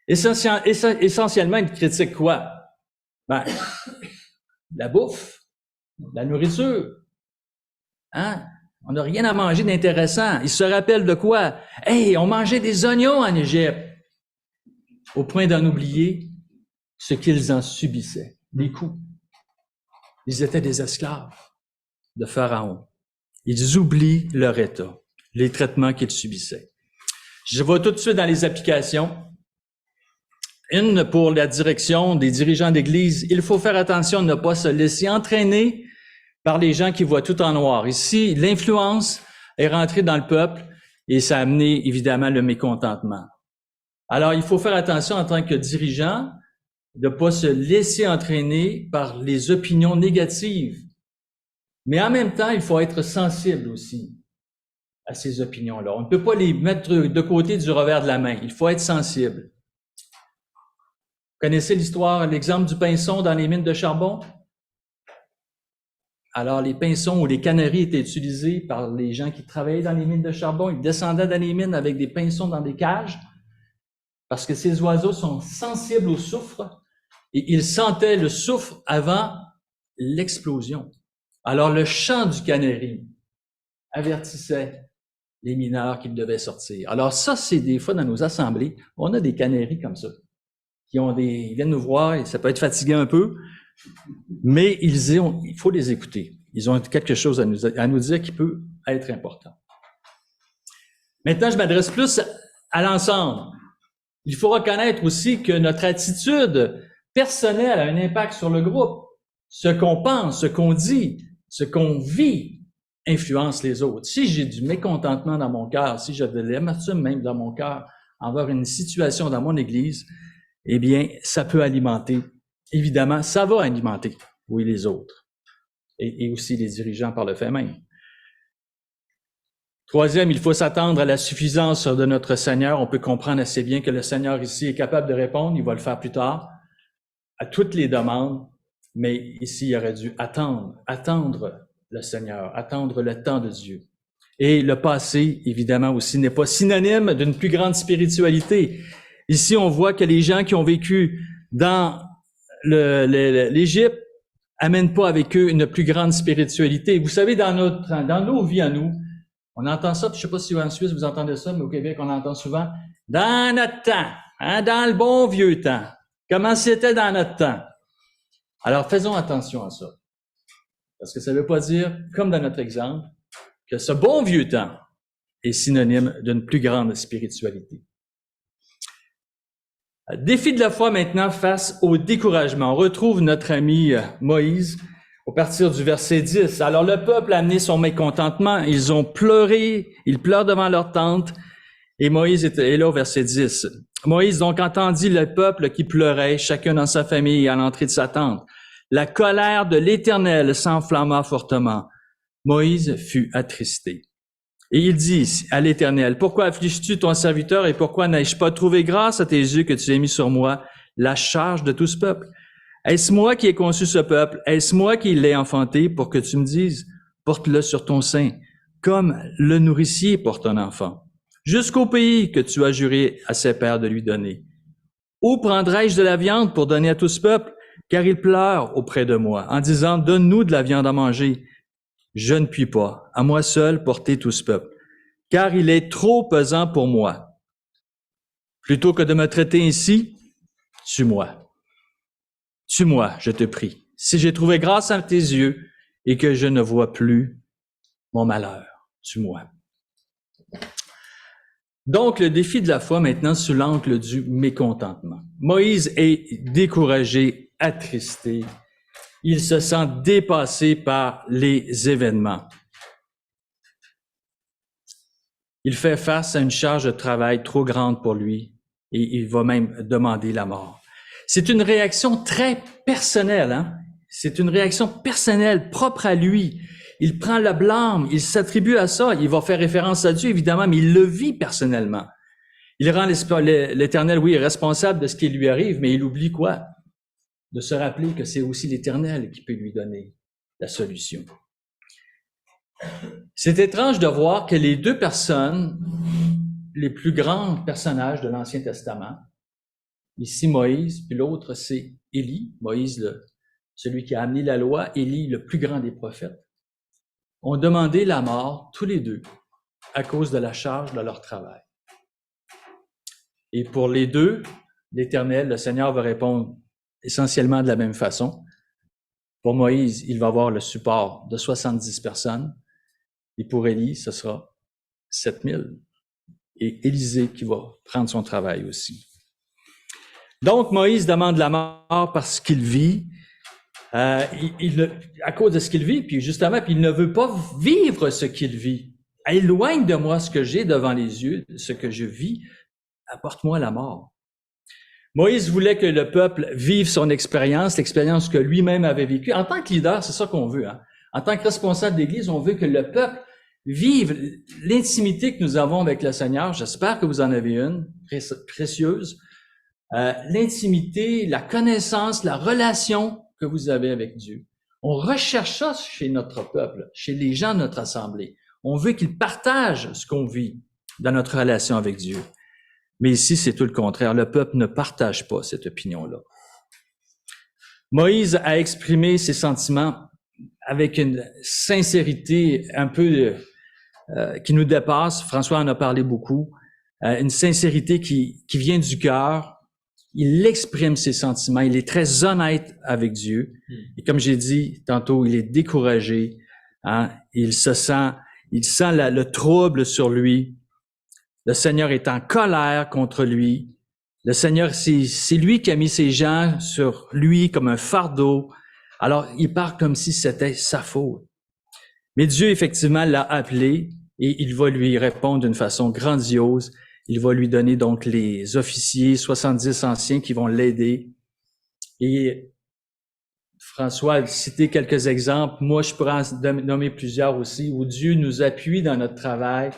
Essentiellement, ils critiquent quoi? Ben, la bouffe, la nourriture. Hein? On n'a rien à manger d'intéressant. Ils se rappellent de quoi? Hey, on mangeait des oignons en Égypte. Au point d'en oublier ce qu'ils en subissaient, les coups. Ils étaient des esclaves de Pharaon. Ils oublient leur état, les traitements qu'ils subissaient. Je vais tout de suite dans les applications. Une pour la direction des dirigeants d'église. Il faut faire attention de ne pas se laisser entraîner par les gens qui voient tout en noir. Ici, l'influence est rentrée dans le peuple et ça a amené évidemment le mécontentement. Alors, il faut faire attention en tant que dirigeant de ne pas se laisser entraîner par les opinions négatives. Mais en même temps, il faut être sensible aussi à ces opinions-là. On ne peut pas les mettre de côté du revers de la main. Il faut être sensible. Vous connaissez l'histoire, l'exemple du pinson dans les mines de charbon? Alors, les pinsons ou les canneries étaient utilisés par les gens qui travaillaient dans les mines de charbon. Ils descendaient dans les mines avec des pinsons dans des cages parce que ces oiseaux sont sensibles au soufre et ils sentaient le soufre avant l'explosion. Alors, le chant du cannerie avertissait les mineurs qu'ils devaient sortir. Alors, ça, c'est des fois dans nos assemblées, on a des canneries comme ça. Ils viennent nous voir et ça peut être fatigant un peu, mais il faut les écouter. Ils ont quelque chose à nous dire qui peut être important. Maintenant, je m'adresse plus à l'ensemble. Il faut reconnaître aussi que notre attitude personnelle a un impact sur le groupe. Ce qu'on pense, ce qu'on dit, ce qu'on vit influence les autres. Si j'ai du mécontentement dans mon cœur, si j'ai de l'amertume même dans mon cœur envers une situation dans mon église, eh bien, ça peut alimenter, évidemment, ça va alimenter, oui, les autres, et aussi les dirigeants par le fait même. Troisième, il faut s'attendre à la suffisance de notre Seigneur. On peut comprendre assez bien que le Seigneur ici est capable de répondre, il va le faire plus tard, à toutes les demandes, mais ici, il aurait dû attendre le Seigneur, attendre le temps de Dieu. Et le passé, évidemment aussi, n'est pas synonyme d'une plus grande spiritualité. Ici, on voit que les gens qui ont vécu dans l'Égypte amènent pas avec eux une plus grande spiritualité. Vous savez, dans nos vies à nous, on entend ça, je sais pas si en Suisse vous entendez ça, mais au Québec, on entend souvent « dans notre temps hein, », dans le bon vieux temps. Comment c'était dans notre temps? Alors, faisons attention à ça. Parce que ça ne veut pas dire, comme dans notre exemple, que ce bon vieux temps est synonyme d'une plus grande spiritualité. Défi de la foi maintenant face au découragement. On retrouve notre ami Moïse au partir du verset 10. Alors le peuple a amené son mécontentement, ils ont pleuré, ils pleurent devant leur tente, et Moïse est là au verset 10. Moïse donc entendit le peuple qui pleurait, chacun dans sa famille à l'entrée de sa tente. La colère de l'Éternel s'enflamma fortement. Moïse fut attristé. Et il dit à l'Éternel, « Pourquoi affliges-tu ton serviteur et pourquoi n'ai-je pas trouvé grâce à tes yeux que tu as mis sur moi la charge de tout ce peuple? Est-ce moi qui ai conçu ce peuple? Est-ce moi qui l'ai enfanté pour que tu me dises, porte-le sur ton sein, comme le nourricier porte un enfant, jusqu'au pays que tu as juré à ses pères de lui donner? Où prendrai-je de la viande pour donner à tout ce peuple? Car ils pleurent auprès de moi, en disant, donne-nous de la viande à manger. Je ne puis pas, à moi seul, porter tout ce peuple, car il est trop pesant pour moi. Plutôt que de me traiter ainsi, tue-moi. Tue-moi, je te prie, si j'ai trouvé grâce à tes yeux et que je ne vois plus mon malheur. Tue-moi. Donc, le défi de la foi maintenant sous l'angle du mécontentement. Moïse est découragé, attristé. Il se sent dépassé par les événements. Il fait face à une charge de travail trop grande pour lui et il va même demander la mort. C'est une réaction très personnelle, hein? C'est une réaction personnelle, propre à lui. Il prend le blâme, il s'attribue à ça. Il va faire référence à Dieu, évidemment, mais il le vit personnellement. Il rend l'Éternel, oui, responsable de ce qui lui arrive, mais il oublie quoi? De se rappeler que c'est aussi l'Éternel qui peut lui donner la solution. C'est étrange de voir que les deux personnes, les plus grands personnages de l'Ancien Testament, ici Moïse, puis l'autre c'est Élie, Moïse, celui qui a amené la loi, Élie, le plus grand des prophètes, ont demandé la mort, tous les deux, à cause de la charge de leur travail. Et pour les deux, l'Éternel, le Seigneur va répondre essentiellement de la même façon. Pour Moïse, il va avoir le support de 70 personnes. Et pour Élie, ce sera 7000. Et Élisée qui va prendre son travail aussi. Donc, Moïse demande la mort parce qu'il vit, à cause de ce qu'il vit, puis justement, puis il ne veut pas vivre ce qu'il vit. Éloigne de moi ce que j'ai devant les yeux, ce que je vis, apporte-moi la mort. Moïse voulait que le peuple vive son expérience, l'expérience que lui-même avait vécue. En tant que leader, c'est ça qu'on veut. Hein? En tant que responsable d'Église, on veut que le peuple vive l'intimité que nous avons avec le Seigneur. J'espère que vous en avez une, précieuse. L'intimité, la connaissance, la relation que vous avez avec Dieu. On recherche ça chez notre peuple, chez les gens de notre assemblée. On veut qu'ils partagent ce qu'on vit dans notre relation avec Dieu. Mais ici, c'est tout le contraire. Le peuple ne partage pas cette opinion-là. Moïse a exprimé ses sentiments avec une sincérité un peu qui nous dépasse. François en a parlé beaucoup. Une sincérité qui vient du cœur. Il exprime ses sentiments. Il est très honnête avec Dieu. Et comme j'ai dit tantôt, il est découragé. Hein? Il sent le trouble sur lui. Le Seigneur est en colère contre lui. Le Seigneur, c'est lui qui a mis ses gens sur lui comme un fardeau. Alors, il part comme si c'était sa faute. Mais Dieu, effectivement, l'a appelé et il va lui répondre d'une façon grandiose. Il va lui donner donc les officiers, 70 anciens qui vont l'aider. Et François a cité quelques exemples. Moi, je pourrais en nommer plusieurs aussi, où Dieu nous appuie dans notre travail.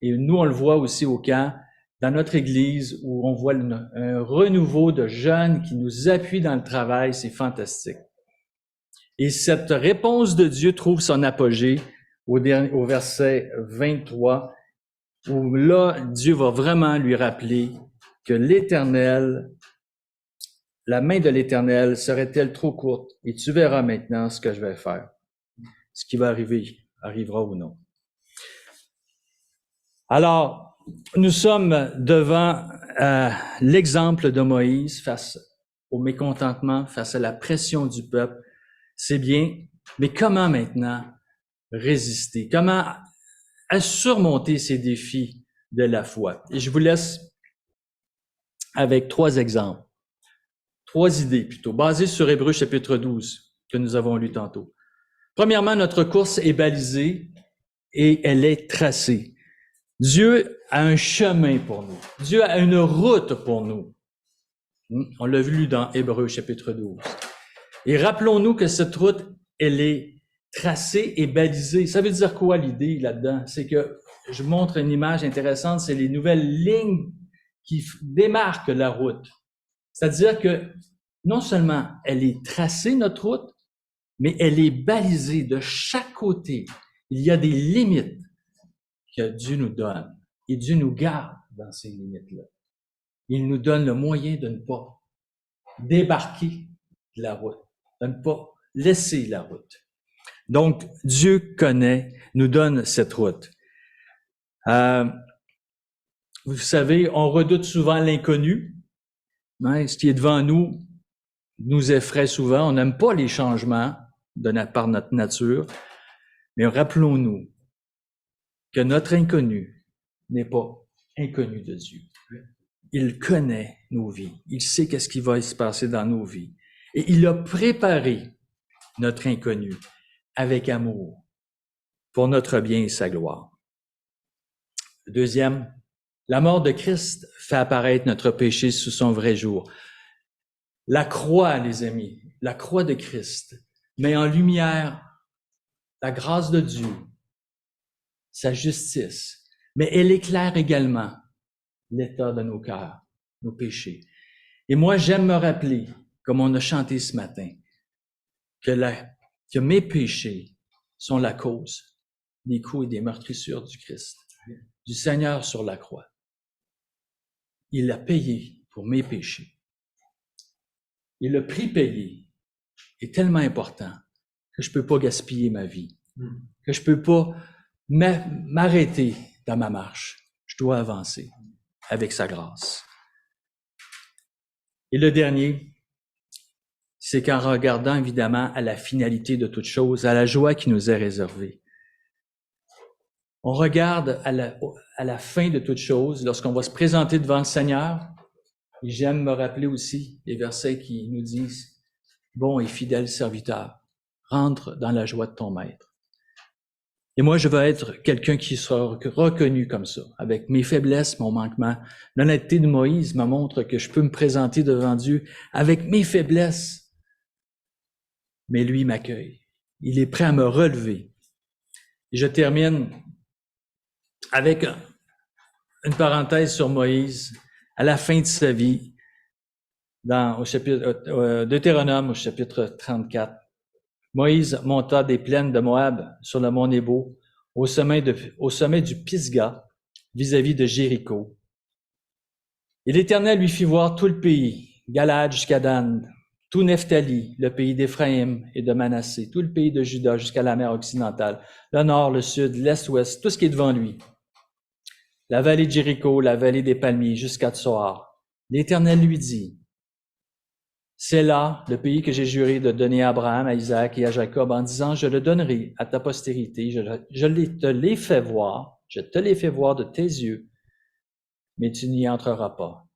Et nous, on le voit aussi au camp, dans notre Église, où on voit un renouveau de jeunes qui nous appuient dans le travail. C'est fantastique. Et cette réponse de Dieu trouve son apogée au verset 23, où là, Dieu va vraiment lui rappeler que l'Éternel, la main de l'Éternel serait-elle trop courte? Et tu verras maintenant ce que je vais faire. Ce qui va arriver, arrivera ou non. Alors, nous sommes devant l'exemple de Moïse face au mécontentement, face à la pression du peuple. C'est bien, mais comment maintenant résister? Comment surmonter ces défis de la foi? Et je vous laisse avec 3 exemples, 3 idées plutôt, basées sur Hébreux chapitre 12, que nous avons lu tantôt. Premièrement, notre course est balisée et elle est tracée. Dieu a un chemin pour nous. Dieu a une route pour nous. On l'a vu dans Hébreux chapitre 12. Et rappelons-nous que cette route, elle est tracée et balisée. Ça veut dire quoi l'idée là-dedans? C'est que, je vous montre une image intéressante, c'est les nouvelles lignes qui démarquent la route. C'est-à-dire que non seulement elle est tracée, notre route, mais elle est balisée de chaque côté. Il y a des limites que Dieu nous donne. Et Dieu nous garde dans ces limites-là. Il nous donne le moyen de ne pas débarquer de la route, de ne pas laisser la route. Donc, Dieu connaît, nous donne cette route. Vous savez, on redoute souvent l'inconnu. Hein, ce qui est devant nous effraie souvent. On n'aime pas les changements par notre nature. Mais rappelons-nous que notre inconnu n'est pas inconnu de Dieu. Il connaît nos vies. Il sait qu'est-ce qui va se passer dans nos vies. Et il a préparé notre inconnu avec amour pour notre bien et sa gloire. Deuxième, la mort de Christ fait apparaître notre péché sous son vrai jour. La croix, les amis, la croix de Christ met en lumière la grâce de Dieu, sa justice, mais elle éclaire également l'état de nos cœurs, nos péchés. Et moi, j'aime me rappeler, comme on a chanté ce matin, que mes péchés sont la cause des coups et des meurtrissures du Christ, du Seigneur sur la croix. Il a payé pour mes péchés. Et le prix payé est tellement important que je peux pas gaspiller ma vie, que je peux pas m'arrêter dans ma marche. Je dois avancer avec sa grâce. Et le dernier, c'est qu'en regardant évidemment à la finalité de toute chose, à la joie qui nous est réservée, on regarde à la fin de toute chose, lorsqu'on va se présenter devant le Seigneur, et j'aime me rappeler aussi les versets qui nous disent « Bon et fidèle serviteur, rentre dans la joie de ton maître. » Et moi, je veux être quelqu'un qui sera reconnu comme ça, avec mes faiblesses, mon manquement. L'honnêteté de Moïse me montre que je peux me présenter devant Dieu avec mes faiblesses. Mais lui m'accueille. Il est prêt à me relever. Et je termine avec une parenthèse sur Moïse. À la fin de sa vie, au chapitre Deutéronome, au chapitre 34, Moïse monta des plaines de Moab sur le mont Nebo, au sommet du Pisga, vis-à-vis de Jéricho. Et l'Éternel lui fit voir tout le pays, Galad jusqu'à Dan, tout Nephtali, le pays d'Éphraïm et de Manassé, tout le pays de Juda jusqu'à la mer occidentale, le nord, le sud, l'est, l'ouest, tout ce qui est devant lui. La vallée de Jéricho, la vallée des palmiers, jusqu'à Tsoar. L'Éternel lui dit, c'est là le pays que j'ai juré de donner à Abraham, à Isaac et à Jacob en disant, je le donnerai à ta postérité, je te l'ai fait voir, je te l'ai fait voir de tes yeux, mais tu n'y entreras pas.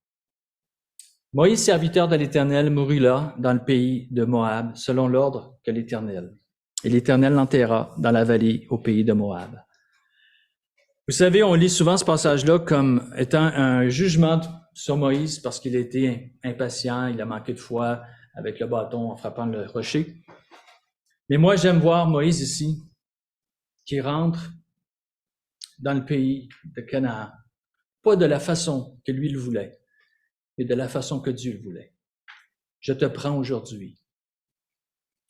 Moïse, serviteur de l'Éternel, mourut là, dans le pays de Moab, selon l'ordre que l'Éternel. Et l'Éternel l'enterra dans la vallée au pays de Moab. Vous savez, on lit souvent ce passage-là comme étant un jugement sur Moïse parce qu'il a été impatient, il a manqué de foi avec le bâton en frappant le rocher. Mais moi, j'aime voir Moïse ici qui rentre dans le pays de Canaan, pas de la façon que lui le voulait, mais de la façon que Dieu le voulait. Je te prends aujourd'hui.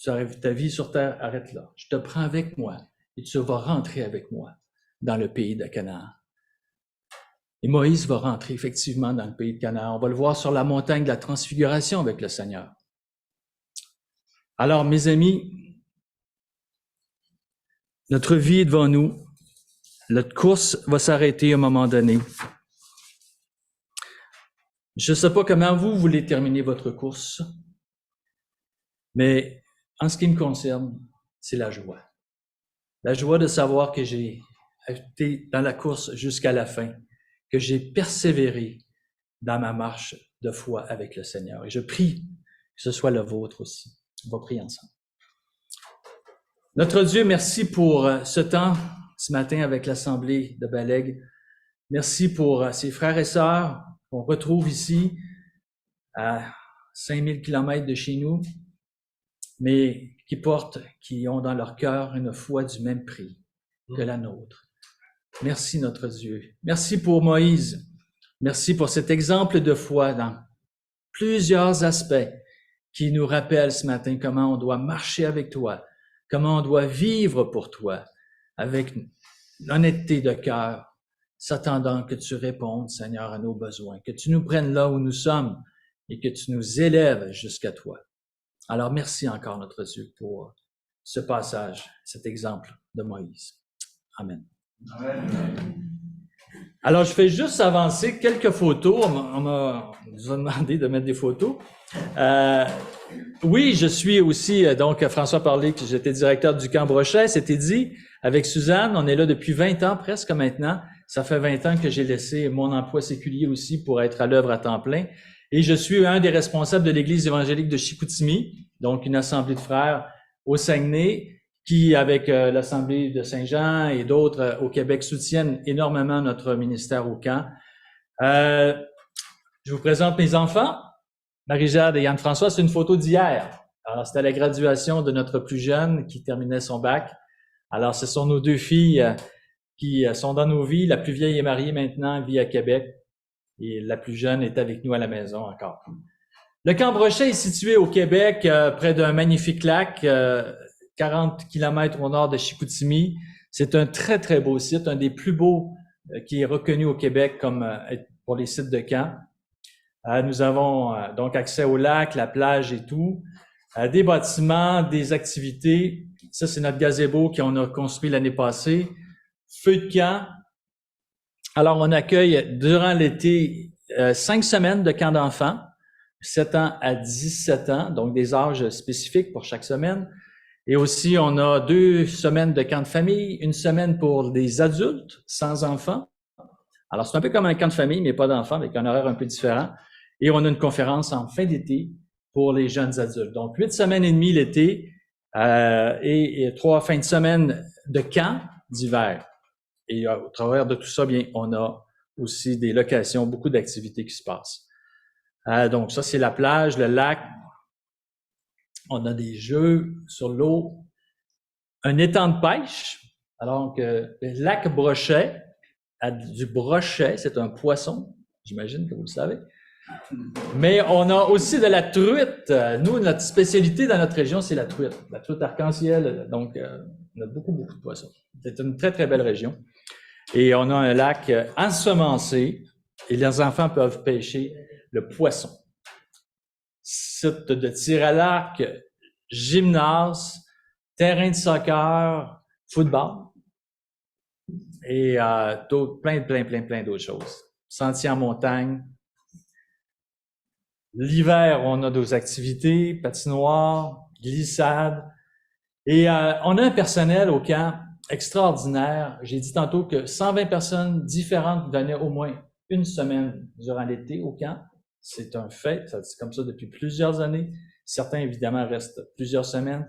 ta vie sur terre arrête là. Je te prends avec moi et tu vas rentrer avec moi dans le pays de Canaan. Et Moïse va rentrer effectivement dans le pays de Canaan. On va le voir sur la montagne de la transfiguration avec le Seigneur. Alors, mes amis, notre vie est devant nous. Notre course va s'arrêter à un moment donné. Je ne sais pas comment vous voulez terminer votre course, mais en ce qui me concerne, c'est la joie. La joie de savoir que j'ai été dans la course jusqu'à la fin, que j'ai persévéré dans ma marche de foi avec le Seigneur. Et je prie que ce soit le vôtre aussi. On va prier ensemble. Notre Dieu, merci pour ce temps ce matin avec l'Assemblée de Balègue. Merci pour ces frères et sœurs qu'on retrouve ici à 5000 kilomètres de chez nous, mais qui ont dans leur cœur une foi du même prix que la nôtre. Merci notre Dieu. Merci pour Moïse. Merci pour cet exemple de foi dans plusieurs aspects qui nous rappellent ce matin comment on doit marcher avec toi, comment on doit vivre pour toi, avec l'honnêteté de cœur, s'attendant que tu répondes, Seigneur, à nos besoins, que tu nous prennes là où nous sommes et que tu nous élèves jusqu'à toi. Alors, merci encore, notre Dieu, pour ce passage, cet exemple de Moïse. Amen. Amen. Alors, je fais juste avancer quelques photos. On nous a demandé de mettre des photos. Oui, je suis aussi, donc, François parlait que j'étais directeur du camp Brochet, c'était dit, avec Suzanne, on est là depuis 20 ans presque maintenant. Ça fait 20 ans que j'ai laissé mon emploi séculier aussi pour être à l'œuvre à temps plein. Et je suis un des responsables de l'Église évangélique de Chicoutimi, donc une assemblée de frères au Saguenay, qui, avec l'Assemblée de Saint-Jean et d'autres au Québec, soutiennent énormément notre ministère au camp. Je vous présente mes enfants, Marie-Jade et Yann-François. C'est une photo d'hier. Alors, c'était la graduation de notre plus jeune qui terminait son bac. Alors, ce sont nos deux filles qui sont dans nos vies. La plus vieille est mariée maintenant, elle vit à Québec. Et la plus jeune est avec nous à la maison encore. Le camp Brochet est situé au Québec, près d'un magnifique lac, 40 kilomètres au nord de Chicoutimi. C'est un très, très beau site, un des plus beaux qui est reconnu au Québec comme pour les sites de camp. Nous avons donc accès au lac, la plage et tout, des bâtiments, des activités. Ça, c'est notre gazebo qu'on a construit l'année passée. Feu de camp. Alors, on accueille durant l'été 5 semaines de camp d'enfants, 7 ans à 17 ans, donc des âges spécifiques pour chaque semaine. Et aussi, on a 2 semaines de camp de famille, 1 semaine pour des adultes sans enfants. Alors, c'est un peu comme un camp de famille, mais pas d'enfants, avec un horaire un peu différent. Et on a une conférence en fin d'été pour les jeunes adultes. Donc, 8 semaines et demie l'été et 3 fins de semaine de camp d'hiver. Et au travers de tout ça, bien, on a aussi des locations, beaucoup d'activités qui se passent. Donc, ça, c'est la plage, le lac. On a des jeux sur l'eau. Un étang de pêche. Alors, le lac Brochet, du brochet, c'est un poisson. J'imagine que vous le savez. Mais on a aussi de la truite. Nous, notre spécialité dans notre région, c'est la truite arc-en-ciel. Donc, on a beaucoup, beaucoup de poissons. C'est une très, très belle région. Et on a un lac ensemencé et les enfants peuvent pêcher le poisson. Site de tir à l'arc, gymnase, terrain de soccer, football et plein d'autres choses. Sentiers en montagne. L'hiver, on a nos activités, patinoire, glissade. Et on a un personnel au camp extraordinaire. J'ai dit tantôt que 120 personnes différentes venaient au moins 1 semaine durant l'été au camp. C'est un fait, c'est comme ça depuis plusieurs années. Certains, évidemment, restent plusieurs semaines.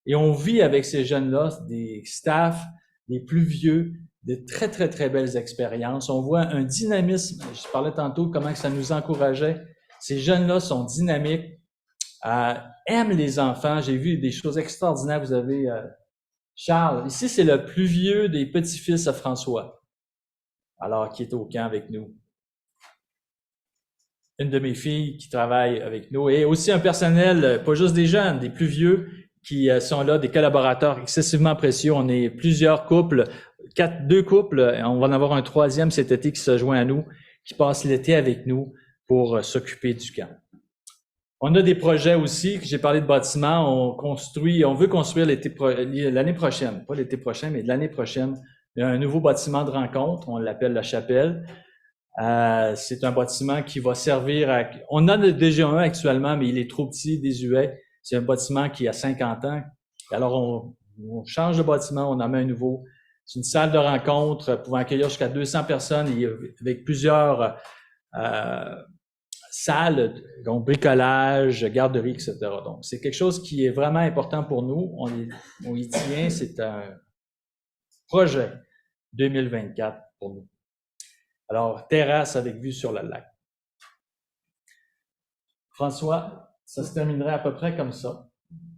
Et on vit avec ces jeunes-là, des staffs, des plus vieux, des très, très, très belles expériences. On voit un dynamisme. Je parlais tantôt comment que ça nous encourageait. Ces jeunes-là sont dynamiques, aiment les enfants. J'ai vu des choses extraordinaires. Vous avez Charles. Ici, c'est le plus vieux des petits-fils de François, alors qui est au camp avec nous. Une de mes filles qui travaille avec nous. Et aussi un personnel, pas juste des jeunes, des plus vieux, qui sont là, des collaborateurs excessivement précieux. On est plusieurs couples, deux couples. On va en avoir un troisième cet été qui se joint à nous, qui passe l'été avec nous pour s'occuper du camp. On a des projets aussi, que j'ai parlé de bâtiments. On veut construire l'année prochaine, pas l'été prochain, mais l'année prochaine, un nouveau bâtiment de rencontre. On l'appelle la chapelle. C'est un bâtiment qui va servir à... On en a déjà un actuellement, mais il est trop petit, désuet. C'est un bâtiment qui a 50 ans. Alors, on change de bâtiment, on en met un nouveau. C'est une salle de rencontre pouvant accueillir jusqu'à 200 personnes et avec plusieurs salles, donc bricolage, garderie, etc. Donc, c'est quelque chose qui est vraiment important pour nous. On y tient. C'est un projet 2024 pour nous. Alors, terrasse avec vue sur le lac. François, ça se terminerait à peu près comme ça.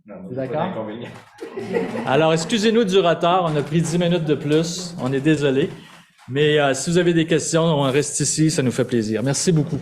D'accord? Alors, excusez-nous du retard. On a pris 10 minutes de plus. On est désolé. Mais si vous avez des questions, on reste ici. Ça nous fait plaisir. Merci beaucoup.